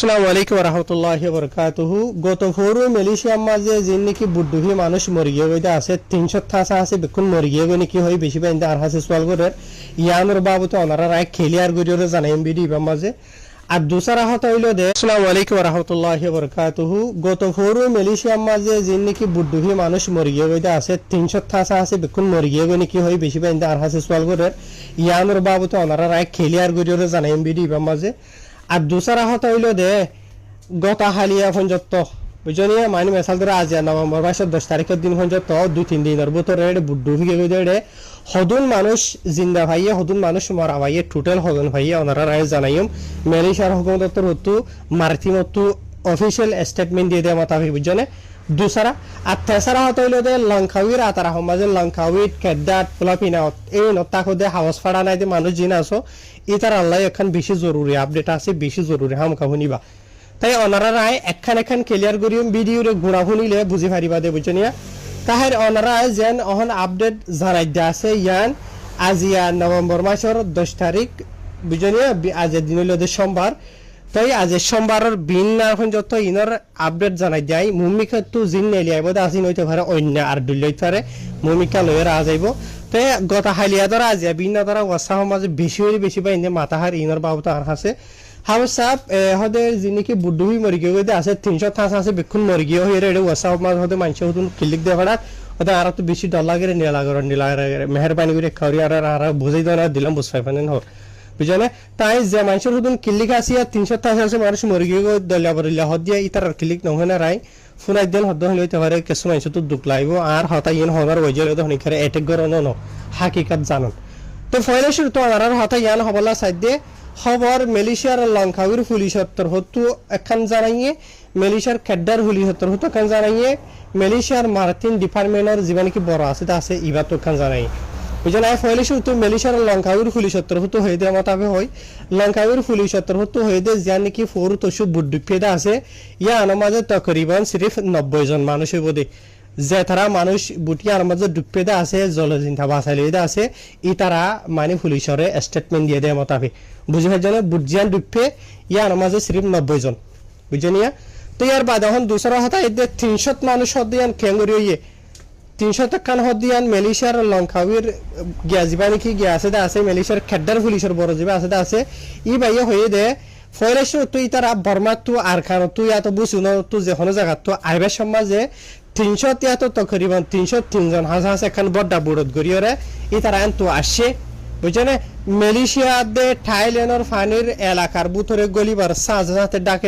আসসালামু আলাইকুম রহমতুল্লাহি বরকাতুহু। গত ফোরু মালয়েশিয়ার মাঝে যে নাকি বুদ্ধি মানুষ মরিয়ে গইতে আছে 300 থাসা আছে বেকুন মরিয়ে গই নাকি হয় বেশি বাইন্দা আর হাসে সোয়াল করে ইয়ানোর বাবুতে ওনারা রায় খেলিয়ার গরিয়রে জানাইম বিডি বা মাঝে আর দুসরা হতা হইল দে। আসসালামু আলাইকুম রহমতুল্লাহি বরকাতুহু। গত ফোরু মালয়েশিয়ার মাঝে যে নাকি বুদ্ধি মানুষ মরিয়ে গইতে আছে 300 থাসা আছে বেকুন মরিয়ে গই নাকি হয় বেশি বাইন্দা আর হাসে সোয়াল করে ইয়ানোর বাবুতে ওনারা রায় খেলিয়ার গরিয়রে জানাইম বিডি বা মাঝে আর দুসরা হতা হইল দে গতা হালিয়া পঞ্জত্ত বুঝনি মানে মেসাল ধরে আজ নভেম্বর মাসের 10 তারিখের দিন পর্যন্ত 2-3 দিনের ভিতরে বুদ্ধ হয়ে গেছে হদুন মানুষ জিন্দা ভাইয়ে হদুন মানুষ মরা ভাইয়ে টোটাল হদুন ভাইয়ে ওনারা রায় জানাইম মালয়েশিয়ার হুকুমতের হতু মার্থিমতু অফিসিয়াল স্টেটমেন্ট দিয়ে দেয় মাতাবি বুঝনে দুসরা আর তেসরা হতে হইল দে লঙ্কাউির আতারা সমাজে লঙ্কাউির কেদাত পোলাপিনাত এই নতাকে হাওস ফাড়া নাই যে মানুষ জিনা আছো ইতার আল্লাহ এখন বেশি জরুরি আপডেট আছে বেশি জরুরি হাম কাহুনিবা তাই ওনারা রায় একখান ক্লিয়ার করিম ভিডিওরে গুণা শুনিলে বুঝি পারিবা দে বুঝনিয়া তাহের ওনারা যেন অহন আপডেট জানাই দিয়া আছে ইয়ান আজিয়া নভেম্বর মাসের 10 তারিখ বুঝনিয়া আজের দিন হইল দে সোমবার তাই আজ সোমবারের বিন না এখন যত ইনার আপডেট জানাই যায় মুমিকা তো জিন নেলি আইব আসিন হইতে পারে অন্য আর দুলইতে পারে মুমিকা লয়ের আজ আইব তাই গত হালিয়া ধরা আজ বিন না ধরা ওয়াসা সমাজে বেশি হইলে বেশি পাই মাথাহার ইনার বাবুতে আর আছে হাউস সাপ হদে যিনিকি বুদ্ধি হই মরি গিয়ে আছে 300 থাস আছে বেকুন মরি গিয়ে হই রে ওয়াসা সমাজ হদে মানছে হতুন ক্লিক দে ফাড়া হদে আর তো বেশি ডর লাগে নীলা মেহেরবানি করে খাওরি আর বুঝাই দেনা দিলাম বুঝ পাইবেন হর বুঝলে তাই যে মানুষের হুদুন ক্লিক আসিয়া 300 থাস আছে মানুষ মরি গিয়ে দলিয়া বরিলা হদিয়া ইতার ক্লিক নহয় না রাই ফুনাই দেন হদ হইতে পারে কিছু মানুষ তো দুঃখ লাগব আর হতাই ইন হবার ওইজে তো হনিখারে অ্যাটাক করে ন হাকিকত জানান তো ফয়লে শুরু তো আর হতাই ইয়ান হবলা সাইড দিয়ে খবর মালয়েশিয়ার লঙ্কাউির পুলিশের হতু এখন জানাইয়ে মালয়েশিয়ার খেড্ডার পুলিশের হতু এখন জানাইয়ে মালয়েশিয়ার মার্তিন ডিপার্টমেন্টের জীবন কি বড় আছে তা আছে ইবা তো এখন জানাই বুঝলেন আই ফয়লে শুরু তো মালয়েশিয়ার লঙ্কাউির পুলিশের হতু হয়ে দেওয়া মতাবে হয় লঙ্কাউির পুলিশের হতু হয়ে দে যা নাকি ফোর তসু বুদ্ধুপেদা আছে ইয়া আনমাজে তকরিবান সিরিফ 90 জন মানুষের বোধে যে তারা মানুষ বুটিয়ার মাঝে ডুবপেদা আছে জলজিন্তা বাসাইলেদা আছে ই তারা মানে পুলিশরে স্টেটমেন্ট দিয়ে দেয় মোতাবেক বুঝে জানে বুজিয়ান ডুবপে ইয়ার মাঝে সিরিফ 90 জন বুঝনিয়া তো ইয়ার বাদ এখন দুসরা হতা এদের 300 মানুষ হদিয়ান কেঙ্গুরি হইয়ে 300 টাকান হদিয়ান মালয়েশিয়ার লঙ্কাউির গিয়া জীবানি কি গিয়া আছে মালয়েশিয়ার খেড্ডার পুলিশের বড় জীবা আছে ই বাইয়ে হয়ে দে ফয়রেশো তুই তারা বর্মা তু আর খান তুই এত বুঝুন তুই যে কোনো জায়গা তো আইবার সমাজে 300 তিয়াতো তকরিবান 303 জন হাজার এখন বড় বুড়ত গড়িয়রে ই তারা তো আসে বুঝছেন মালয়েশিয়া দে থাইল্যান্ডের ফানির এলাকার বুতরে গলিবার সাজাতে ডাকে